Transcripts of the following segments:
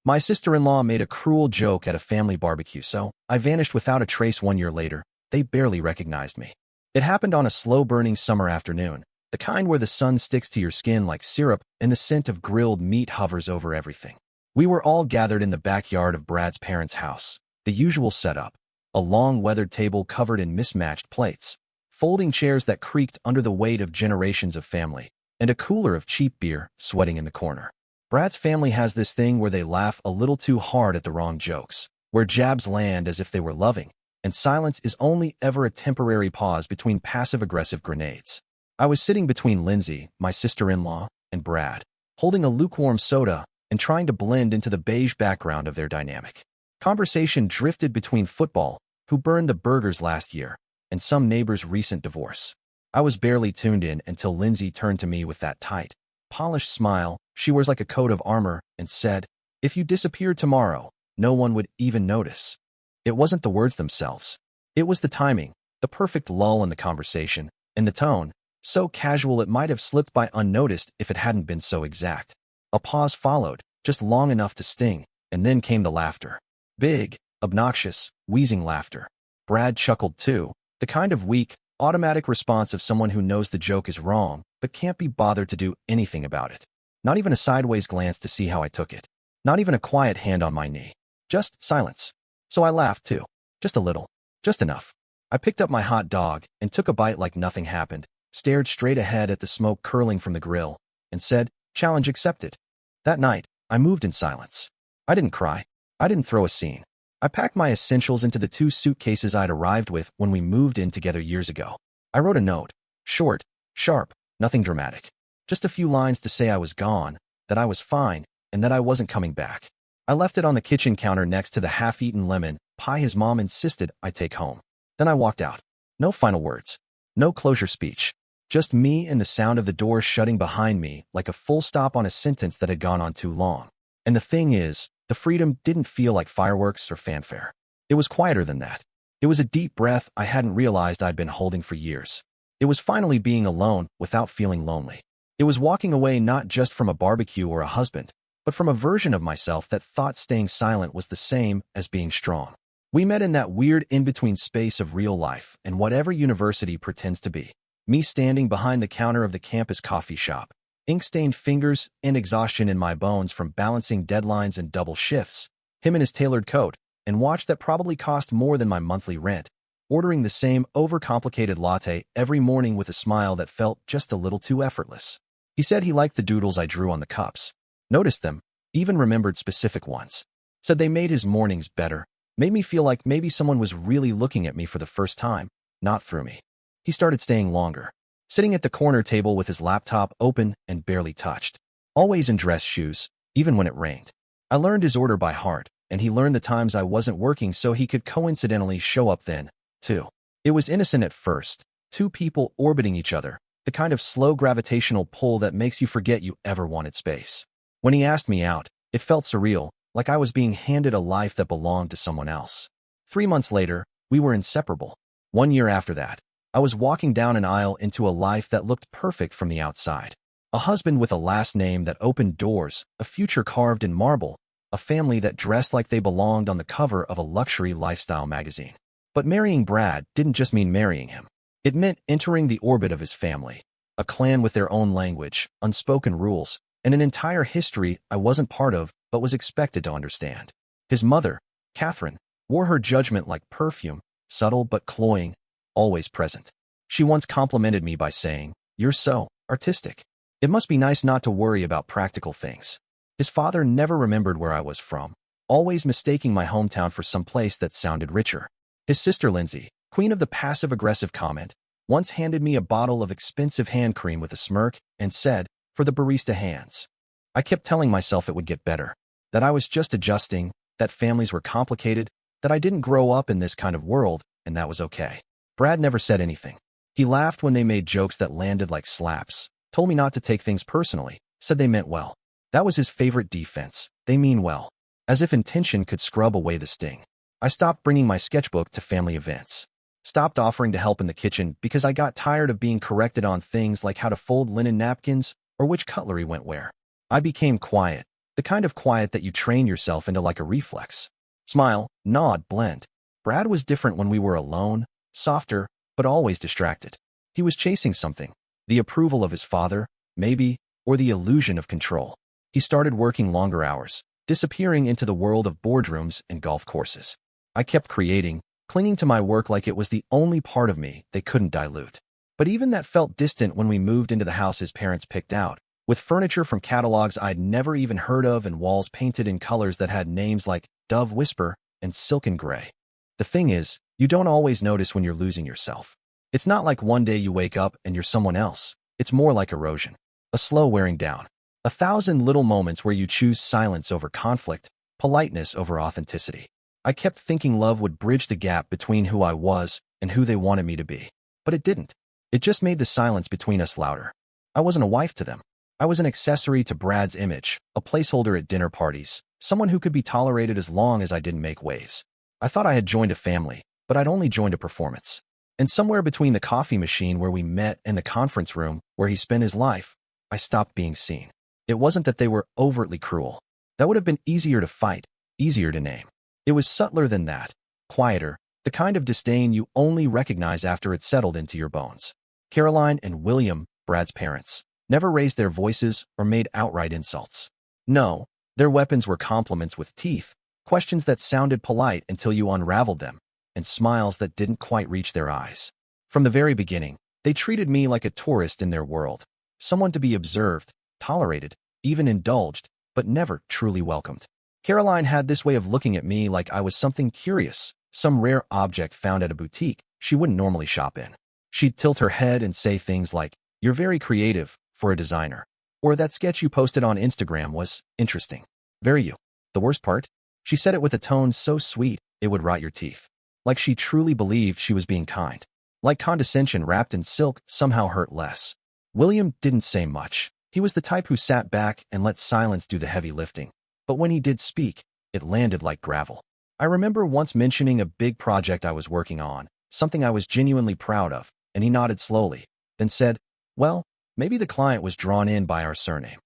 My sister-in-law made a cruel joke at a family barbecue, so I vanished without a trace 1 year later. They barely recognized me. It happened on a slow-burning summer afternoon, the kind where the sun sticks to your skin like syrup and the scent of grilled meat hovers over everything. We were all gathered in the backyard of Brad's parents' house. The usual setup: a long weathered table covered in mismatched plates, folding chairs that creaked under the weight of generations of family, and a cooler of cheap beer sweating in the corner. Brad's family has this thing where they laugh a little too hard at the wrong jokes, where jabs land as if they were loving, and silence is only ever a temporary pause between passive-aggressive grenades. I was sitting between Lindsay, my sister-in-law, and Brad, holding a lukewarm soda and trying to blend into the beige background of their dynamic. Conversation drifted between football, who burned the burgers last year, and some neighbor's recent divorce. I was barely tuned in until Lindsay turned to me with that tight, polished smile she wears like a coat of armor and said, "If you disappeared tomorrow, no one would even notice." It wasn't the words themselves. It was the timing, the perfect lull in the conversation, and the tone, so casual it might have slipped by unnoticed if it hadn't been so exact. A pause followed, just long enough to sting, and then came the laughter. Big, obnoxious, wheezing laughter. Brad chuckled too, the kind of weak, automatic response of someone who knows the joke is wrong but can't be bothered to do anything about it. Not even a sideways glance to see how I took it. Not even a quiet hand on my knee. Just silence. So I laughed too. Just a little. Just enough. I picked up my hot dog and took a bite like nothing happened, stared straight ahead at the smoke curling from the grill, and said, "Challenge accepted." That night, I moved in silence. I didn't cry. I didn't throw a scene. I packed my essentials into the 2 suitcases I'd arrived with when we moved in together years ago. I wrote a note. Short, sharp, nothing dramatic. Just a few lines to say I was gone, that I was fine, and that I wasn't coming back. I left it on the kitchen counter next to the half-eaten lemon pie his mom insisted I take home. Then I walked out. No final words. No closure speech. Just me and the sound of the door shutting behind me like a full stop on a sentence that had gone on too long. And the thing is, the freedom didn't feel like fireworks or fanfare. It was quieter than that. It was a deep breath I hadn't realized I'd been holding for years. It was finally being alone without feeling lonely. It was walking away not just from a barbecue or a husband, but from a version of myself that thought staying silent was the same as being strong. We met in that weird in-between space of real life and whatever university pretends to be. Me standing behind the counter of the campus coffee shop, ink-stained fingers and exhaustion in my bones from balancing deadlines and double shifts, him in his tailored coat and watch that probably cost more than my monthly rent, ordering the same overcomplicated latte every morning with a smile that felt just a little too effortless. He said he liked the doodles I drew on the cups, noticed them, even remembered specific ones. Said they made his mornings better, made me feel like maybe someone was really looking at me for the first time, not through me. He started staying longer, sitting at the corner table with his laptop open and barely touched. Always in dress shoes, even when it rained. I learned his order by heart, and he learned the times I wasn't working so he could coincidentally show up then, too. It was innocent at first, 2 people orbiting each other, the kind of slow gravitational pull that makes you forget you ever wanted space. When he asked me out, it felt surreal, like I was being handed a life that belonged to someone else. 3 months later, we were inseparable. 1 year after that, I was walking down an aisle into a life that looked perfect from the outside. A husband with a last name that opened doors, a future carved in marble, a family that dressed like they belonged on the cover of a luxury lifestyle magazine. But marrying Brad didn't just mean marrying him. It meant entering the orbit of his family, a clan with their own language, unspoken rules, and an entire history I wasn't part of but was expected to understand. His mother, Catherine, wore her judgment like perfume, subtle but cloying, always present. She once complimented me by saying, "You're so artistic." It must be nice not to worry about practical things. His father never remembered where I was from, always mistaking my hometown for some place that sounded richer. His sister Lindsay, queen of the passive-aggressive comment, once handed me a bottle of expensive hand cream with a smirk and said, "For the barista hands." I kept telling myself it would get better, that I was just adjusting, that families were complicated, that I didn't grow up in this kind of world, and that was okay. Brad never said anything. He laughed when they made jokes that landed like slaps, told me not to take things personally, said they meant well. That was his favorite defense. They mean well. As if intention could scrub away the sting. I stopped bringing my sketchbook to family events. Stopped offering to help in the kitchen because I got tired of being corrected on things like how to fold linen napkins or which cutlery went where. I became quiet, The kind of quiet that you train yourself into like a reflex. Smile, nod, blend. Brad was different when we were alone, softer, but always distracted. He was chasing something. The approval of his father, maybe, or the illusion of control. He started working longer hours, disappearing into the world of boardrooms and golf courses. I kept creating, clinging to my work like it was the only part of me they couldn't dilute. But even that felt distant when we moved into the house his parents picked out, with furniture from catalogs I'd never even heard of and walls painted in colors that had names like Dove Whisper and Silken Gray. The thing is, you don't always notice when you're losing yourself. It's not like one day you wake up and you're someone else. It's more like erosion, a slow wearing down. 1,000 little moments where you choose silence over conflict, politeness over authenticity. I kept thinking love would bridge the gap between who I was and who they wanted me to be. But it didn't. It just made the silence between us louder. I wasn't a wife to them. I was an accessory to Brad's image, a placeholder at dinner parties, someone who could be tolerated as long as I didn't make waves. I thought I had joined a family, but I'd only joined a performance. And somewhere between the coffee machine where we met and the conference room where he spent his life, I stopped being seen. It wasn't that they were overtly cruel. That would have been easier to fight, easier to name. It was subtler than that, quieter, the kind of disdain you only recognize after it's settled into your bones. Caroline and William, Brad's parents, never raised their voices or made outright insults. No, their weapons were compliments with teeth, questions that sounded polite until you unraveled them, and smiles that didn't quite reach their eyes. From the very beginning, they treated me like a tourist in their world, someone to be observed, tolerated, even indulged, but never truly welcomed. Caroline had this way of looking at me like I was something curious, some rare object found at a boutique she wouldn't normally shop in. She'd tilt her head and say things like, "You're very creative for a designer," or "That sketch you posted on Instagram was interesting. Very you." The worst part? She said it with a tone so sweet it would rot your teeth. Like she truly believed she was being kind. Like condescension wrapped in silk somehow hurt less. William didn't say much. He was the type who sat back and let silence do the heavy lifting. But when he did speak, it landed like gravel. I remember once mentioning a big project I was working on, something I was genuinely proud of, and he nodded slowly, then said, "Well, maybe the client was drawn in by our surname."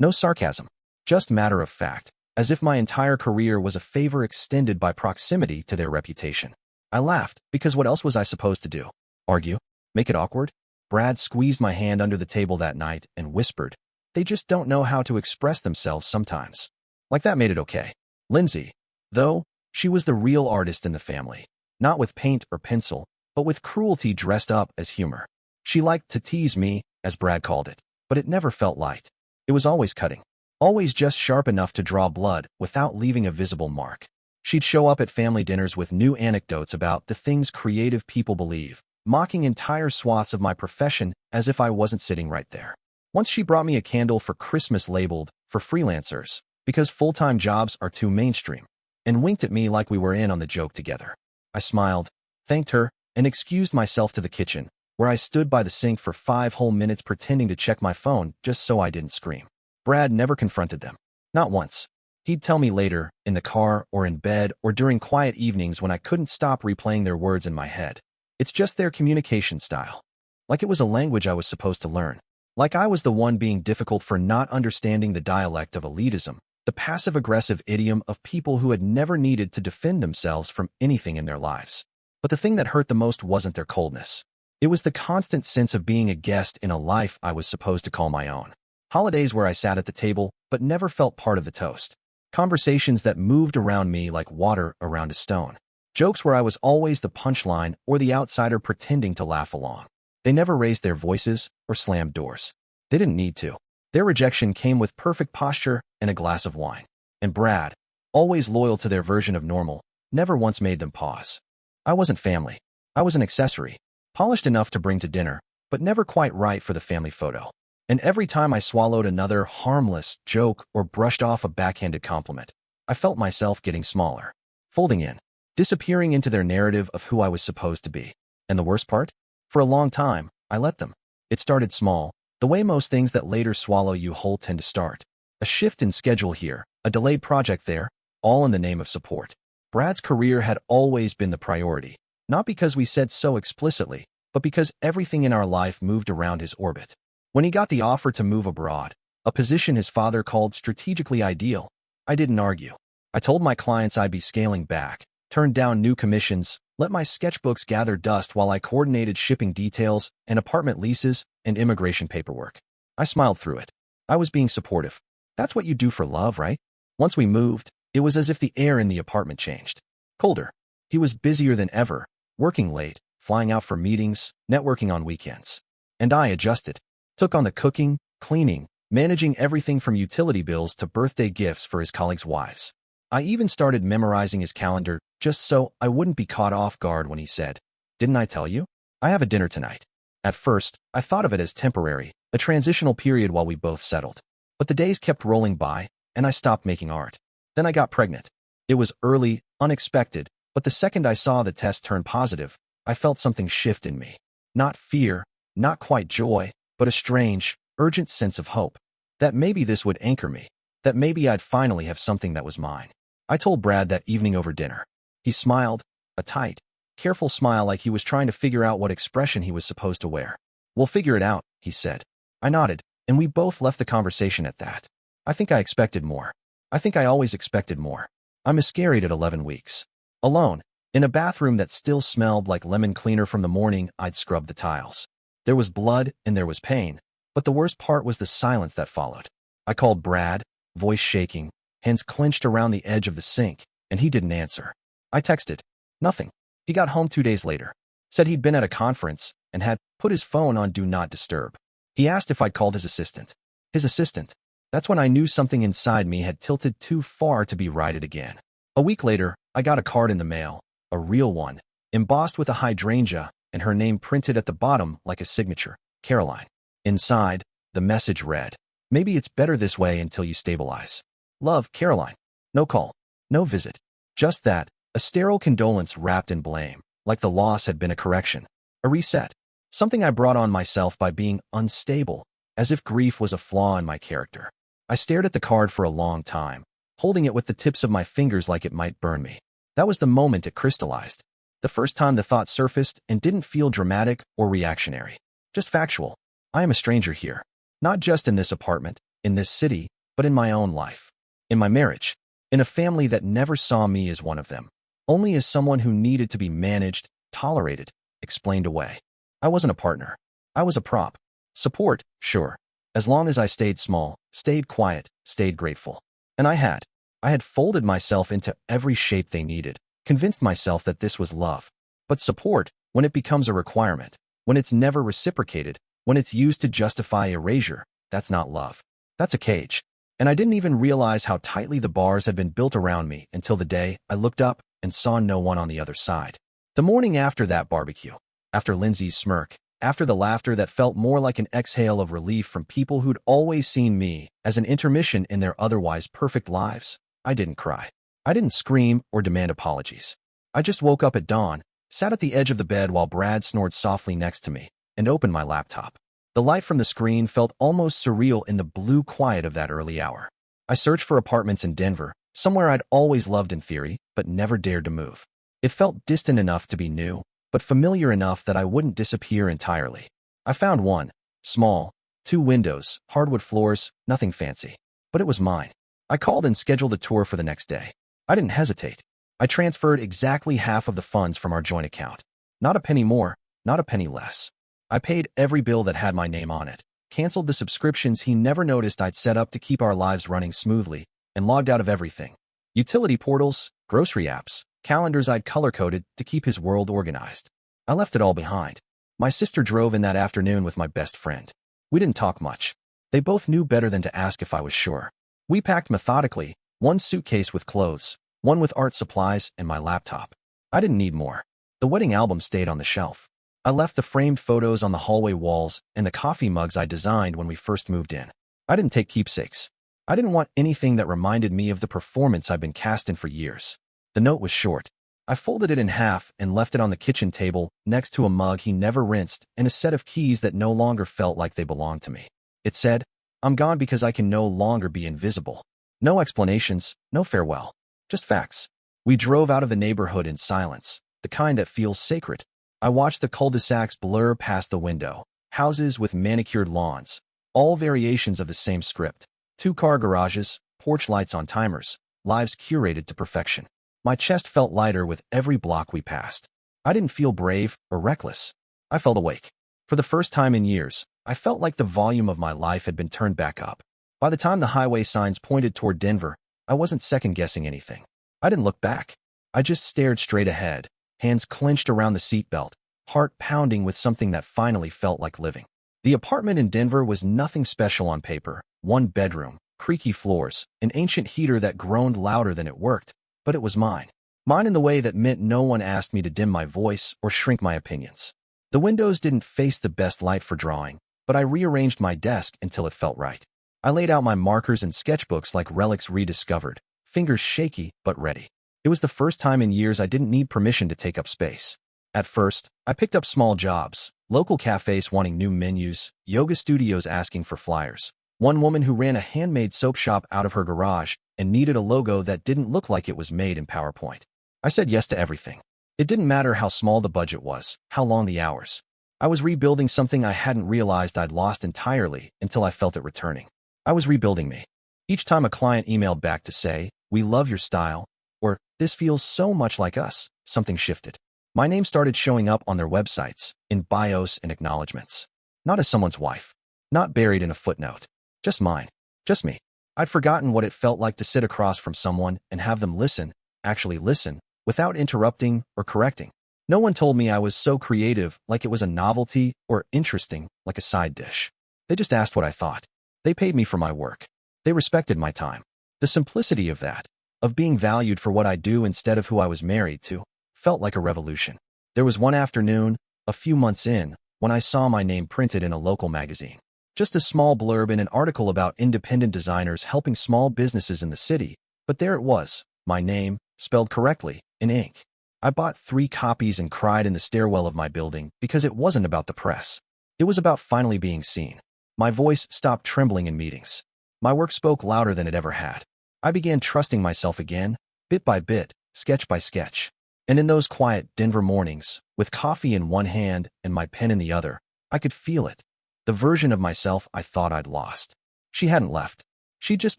No sarcasm, just matter of fact, as if my entire career was a favor extended by proximity to their reputation. I laughed, because what else was I supposed to do? Argue? Make it awkward? Brad squeezed my hand under the table that night and whispered, "They just don't know how to express themselves sometimes." Like that made it okay. Lindsay, though, she was the real artist in the family, not with paint or pencil, but with cruelty dressed up as humor. She liked to tease me, as Brad called it, but it never felt light. It was always cutting, always just sharp enough to draw blood without leaving a visible mark. She'd show up at family dinners with new anecdotes about the things creative people believe, mocking entire swaths of my profession as if I wasn't sitting right there. Once she brought me a candle for Christmas labeled, "For freelancers," because full-time jobs are too mainstream, and winked at me like we were in on the joke together. I smiled, thanked her, and excused myself to the kitchen, where I stood by the sink for 5 whole minutes pretending to check my phone just so I didn't scream. Brad never confronted them. Not once. He'd tell me later, in the car or in bed or during quiet evenings when I couldn't stop replaying their words in my head. It's just their communication style. Like it was a language I was supposed to learn. Like I was the one being difficult for not understanding the dialect of elitism, the passive-aggressive idiom of people who had never needed to defend themselves from anything in their lives. But the thing that hurt the most wasn't their coldness. It was the constant sense of being a guest in a life I was supposed to call my own. Holidays where I sat at the table but never felt part of the toast. Conversations that moved around me like water around a stone. Jokes where I was always the punchline or the outsider pretending to laugh along. They never raised their voices or slammed doors. They didn't need to. Their rejection came with perfect posture and a glass of wine. And Brad, always loyal to their version of normal, never once made them pause. I wasn't family. I was an accessory, polished enough to bring to dinner, but never quite right for the family photo. And every time I swallowed another harmless joke or brushed off a backhanded compliment, I felt myself getting smaller, folding in, disappearing into their narrative of who I was supposed to be. And the worst part? For a long time, I let them. It started small, the way most things that later swallow you whole tend to start. A shift in schedule here, a delayed project there, all in the name of support. Brad's career had always been the priority, not because we said so explicitly, but because everything in our life moved around his orbit. When he got the offer to move abroad, a position his father called strategically ideal. I didn't argue. I told my clients I'd be scaling back, turned down new commissions, let my sketchbooks gather dust while I coordinated shipping details and apartment leases and immigration paperwork. I smiled through it. I was being supportive. That's what you do for love, right? Once we moved, it was as if the air in the apartment changed. Colder. He was busier than ever, working late, flying out for meetings, networking on weekends. And I adjusted. Took on the cooking, cleaning, managing everything from utility bills to birthday gifts for his colleagues' wives. I even started memorizing his calendar just so I wouldn't be caught off guard when he said, "Didn't I tell you? I have a dinner tonight." At first, I thought of it as temporary, a transitional period while we both settled. But the days kept rolling by, and I stopped making art. Then I got pregnant. It was early, unexpected, but the second I saw the test turn positive, I felt something shift in me. Not fear, not quite joy, but a strange, urgent sense of hope. That maybe this would anchor me. That maybe I'd finally have something that was mine. I told Brad that evening over dinner. He smiled, a tight, careful smile like he was trying to figure out what expression he was supposed to wear. "We'll figure it out," he said. I nodded, and we both left the conversation at that. I think I expected more. I think I always expected more. I miscarried at 11 weeks. Alone, in a bathroom that still smelled like lemon cleaner from the morning I'd scrubbed the tiles. There was blood and there was pain, but the worst part was the silence that followed. I called Brad, voice shaking, hands clenched around the edge of the sink, and he didn't answer. I texted. Nothing. He got home 2 days later. Said he'd been at a conference and had put his phone on Do Not Disturb. He asked if I'd called his assistant. His assistant. That's when I knew something inside me had tilted too far to be righted again. A week later, I got a card in the mail, a real one, embossed with a hydrangea and her name printed at the bottom like a signature, Caroline. Inside, the message read, "Maybe it's better this way until you stabilize. Love, Caroline." No call, no visit. Just that, a sterile condolence wrapped in blame, like the loss had been a correction, a reset. Something I brought on myself by being unstable, as if grief was a flaw in my character. I stared at the card for a long time, holding it with the tips of my fingers like it might burn me. That was the moment it crystallized. The first time the thought surfaced and didn't feel dramatic or reactionary. Just factual. I am a stranger here. Not just in this apartment, in this city, but in my own life. In my marriage. In a family that never saw me as one of them. Only as someone who needed to be managed, tolerated, explained away. I wasn't a partner. I was a prop. Support, sure. As long as I stayed small, stayed quiet, stayed grateful. And I had folded myself into every shape they needed, convinced myself that this was love. But support, when it becomes a requirement, when it's never reciprocated, when it's used to justify erasure, that's not love. That's a cage. And I didn't even realize how tightly the bars had been built around me until the day I looked up and saw no one on the other side. The morning after that barbecue, after Lindsay's smirk, after the laughter that felt more like an exhale of relief from people who'd always seen me as an intermission in their otherwise perfect lives, I didn't cry. I didn't scream or demand apologies. I just woke up at dawn, sat at the edge of the bed while Brad snored softly next to me, and opened my laptop. The light from the screen felt almost surreal in the blue quiet of that early hour. I searched for apartments in Denver, somewhere I'd always loved in theory, but never dared to move. It felt distant enough to be new, but familiar enough that I wouldn't disappear entirely. I found one, small, 2 windows, hardwood floors, nothing fancy. But it was mine. I called and scheduled a tour for the next day. I didn't hesitate. I transferred exactly half of the funds from our joint account. Not a penny more, not a penny less. I paid every bill that had my name on it, canceled the subscriptions he never noticed I'd set up to keep our lives running smoothly, and logged out of everything. Utility portals, grocery apps, calendars I'd color-coded to keep his world organized. I left it all behind. My sister drove in that afternoon with my best friend. We didn't talk much. They both knew better than to ask if I was sure. We packed methodically, one suitcase with clothes, one with art supplies, and my laptop. I didn't need more. The wedding album stayed on the shelf. I left the framed photos on the hallway walls and the coffee mugs I designed when we first moved in. I didn't take keepsakes. I didn't want anything that reminded me of the performance I'd been cast in for years. The note was short. I folded it in half and left it on the kitchen table next to a mug he never rinsed and a set of keys that no longer felt like they belonged to me. It said, "I'm gone because I can no longer be invisible." No explanations, no farewell. Just facts. We drove out of the neighborhood in silence, the kind that feels sacred. I watched the cul-de-sacs blur past the window, houses with manicured lawns, all variations of the same script. Two-car garages, porch lights on timers, lives curated to perfection. My chest felt lighter with every block we passed. I didn't feel brave or reckless. I felt awake. For the first time in years, I felt like the volume of my life had been turned back up. By the time the highway signs pointed toward Denver, I wasn't second-guessing anything. I didn't look back. I just stared straight ahead, hands clenched around the seatbelt, heart pounding with something that finally felt like living. The apartment in Denver was nothing special on paper. One bedroom, creaky floors, an ancient heater that groaned louder than it worked, but it was mine. Mine in the way that meant no one asked me to dim my voice or shrink my opinions. The windows didn't face the best light for drawing, but I rearranged my desk until it felt right. I laid out my markers and sketchbooks like relics rediscovered, fingers shaky but ready. It was the first time in years I didn't need permission to take up space. At first, I picked up small jobs, local cafes wanting new menus, yoga studios asking for flyers. One woman who ran a handmade soap shop out of her garage and needed a logo that didn't look like it was made in PowerPoint. I said yes to everything. It didn't matter how small the budget was, how long the hours. I was rebuilding something I hadn't realized I'd lost entirely until I felt it returning. I was rebuilding me. Each time a client emailed back to say, "We love your style," or "This feels so much like us," something shifted. My name started showing up on their websites, in bios and acknowledgments. Not as someone's wife. Not buried in a footnote. Just mine. Just me. I'd forgotten what it felt like to sit across from someone and have them listen, actually listen, without interrupting or correcting. No one told me I was so creative like it was a novelty or interesting like a side dish. They just asked what I thought. They paid me for my work. They respected my time. The simplicity of that, of being valued for what I do instead of who I was married to, felt like a revolution. There was one afternoon, a few months in, when I saw my name printed in a local magazine. Just a small blurb in an article about independent designers helping small businesses in the city, but there it was, my name, spelled correctly, in ink. I bought 3 copies and cried in the stairwell of my building because it wasn't about the press. It was about finally being seen. My voice stopped trembling in meetings. My work spoke louder than it ever had. I began trusting myself again, bit by bit, sketch by sketch. And in those quiet Denver mornings, with coffee in one hand and my pen in the other, I could feel it. The version of myself I thought I'd lost. She hadn't left. She'd just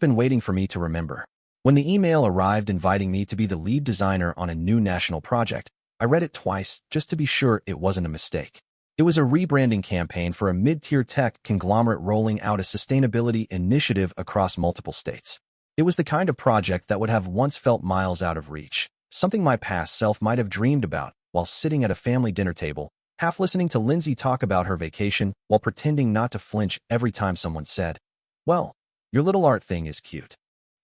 been waiting for me to remember. When the email arrived inviting me to be the lead designer on a new national project, I read it twice just to be sure it wasn't a mistake. It was a rebranding campaign for a mid-tier tech conglomerate rolling out a sustainability initiative across multiple states. It was the kind of project that would have once felt miles out of reach, something my past self might have dreamed about while sitting at a family dinner table, half listening to Lindsay talk about her vacation while pretending not to flinch every time someone said, "Well, your little art thing is cute."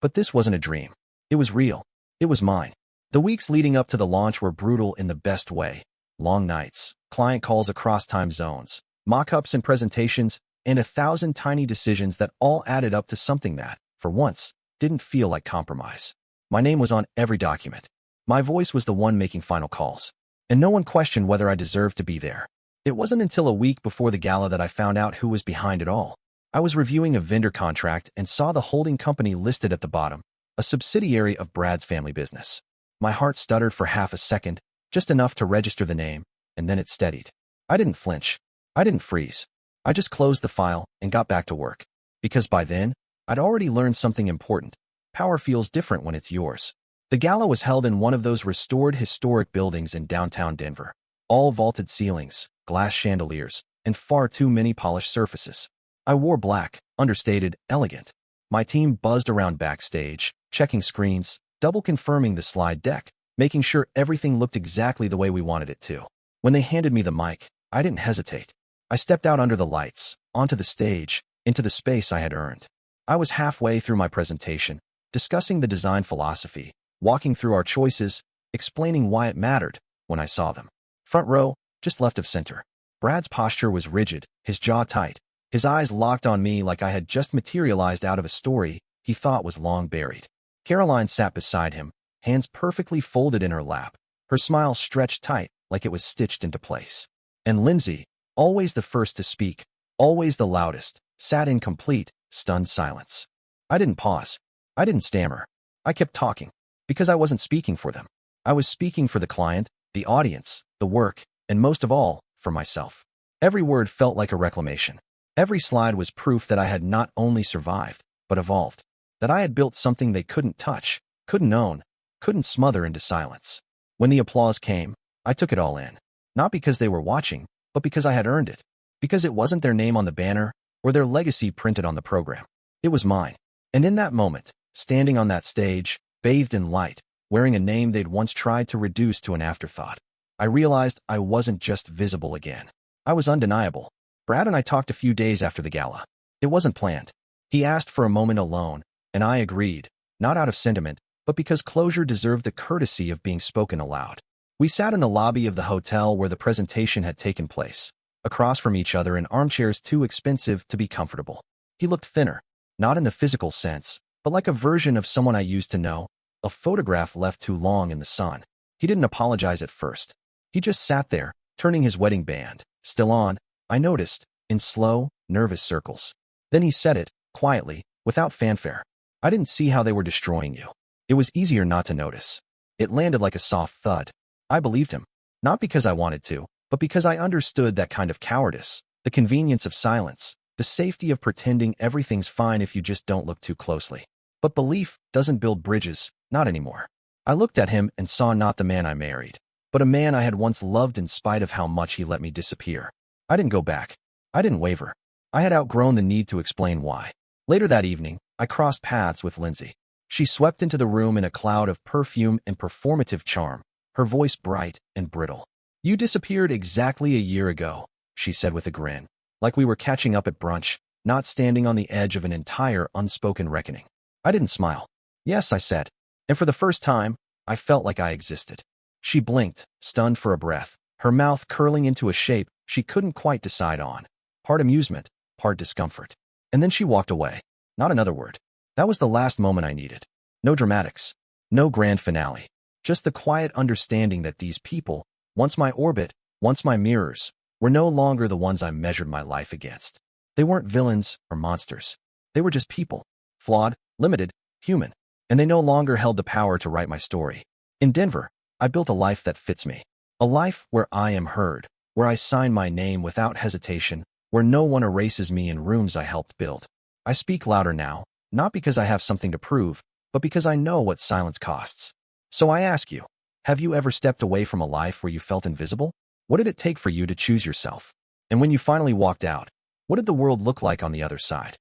But this wasn't a dream. It was real. It was mine. The weeks leading up to the launch were brutal in the best way. Long nights, client calls across time zones, mock-ups and presentations, and 1,000 tiny decisions that all added up to something that, for once, didn't feel like compromise. My name was on every document. My voice was the one making final calls. And no one questioned whether I deserved to be there. It wasn't until a week before the gala that I found out who was behind it all. I was reviewing a vendor contract and saw the holding company listed at the bottom, a subsidiary of Brad's family business. My heart stuttered for half a second, just enough to register the name, and then it steadied. I didn't flinch. I didn't freeze. I just closed the file and got back to work. Because by then, I'd already learned something important. Power feels different when it's yours. The gala was held in one of those restored historic buildings in downtown Denver. All vaulted ceilings, glass chandeliers, and far too many polished surfaces. I wore black, understated, elegant. My team buzzed around backstage, checking screens, double confirming the slide deck, making sure everything looked exactly the way we wanted it to. When they handed me the mic, I didn't hesitate. I stepped out under the lights, onto the stage, into the space I had earned. I was halfway through my presentation, discussing the design philosophy, walking through our choices, explaining why it mattered, when I saw them. Front row, just left of center. Brad's posture was rigid, his jaw tight, his eyes locked on me like I had just materialized out of a story he thought was long buried. Caroline sat beside him, hands perfectly folded in her lap, her smile stretched tight like it was stitched into place. And Lindsay, always the first to speak, always the loudest, sat in complete, stunned silence. I didn't pause. I didn't stammer. I kept talking. Because I wasn't speaking for them. I was speaking for the client, the audience, the work, and most of all, for myself. Every word felt like a reclamation. Every slide was proof that I had not only survived, but evolved. That I had built something they couldn't touch, couldn't own, couldn't smother into silence. When the applause came, I took it all in. Not because they were watching, but because I had earned it. Because it wasn't their name on the banner, or their legacy printed on the program. It was mine. And in that moment, standing on that stage, bathed in light, wearing a name they'd once tried to reduce to an afterthought, I realized I wasn't just visible again. I was undeniable. Brad and I talked a few days after the gala. It wasn't planned. He asked for a moment alone, and I agreed, not out of sentiment, but because closure deserved the courtesy of being spoken aloud. We sat in the lobby of the hotel where the presentation had taken place, across from each other in armchairs too expensive to be comfortable. He looked thinner, not in the physical sense, but like a version of someone I used to know, a photograph left too long in the sun. He didn't apologize at first. He just sat there, turning his wedding band, still on, I noticed, in slow, nervous circles. Then he said it, quietly, without fanfare. I didn't see how they were destroying you. It was easier not to notice. It landed like a soft thud. I believed him. Not because I wanted to, but because I understood that kind of cowardice, the convenience of silence, the safety of pretending everything's fine if you just don't look too closely. But belief doesn't build bridges, not anymore. I looked at him and saw not the man I married, but a man I had once loved in spite of how much he let me disappear. I didn't go back. I didn't waver. I had outgrown the need to explain why. Later that evening, I crossed paths with Lindsay. She swept into the room in a cloud of perfume and performative charm, her voice bright and brittle. "You disappeared exactly a year ago," she said with a grin, like we were catching up at brunch, not standing on the edge of an entire unspoken reckoning. I didn't smile. "Yes," I said, and for the first time, I felt like I existed. She blinked, stunned for a breath, her mouth curling into a shape she couldn't quite decide on. Part amusement, part discomfort. And then she walked away. Not another word. That was the last moment I needed. No dramatics. No grand finale. Just the quiet understanding that these people, once my orbit, once my mirrors, were no longer the ones I measured my life against. They weren't villains or monsters. They were just people. Flawed, limited, human. And they no longer held the power to write my story. In Denver, I built a life that fits me. A life where I am heard, where I sign my name without hesitation, where no one erases me in rooms I helped build. I speak louder now, not because I have something to prove, but because I know what silence costs. So I ask you, have you ever stepped away from a life where you felt invisible? What did it take for you to choose yourself? And when you finally walked out, what did the world look like on the other side?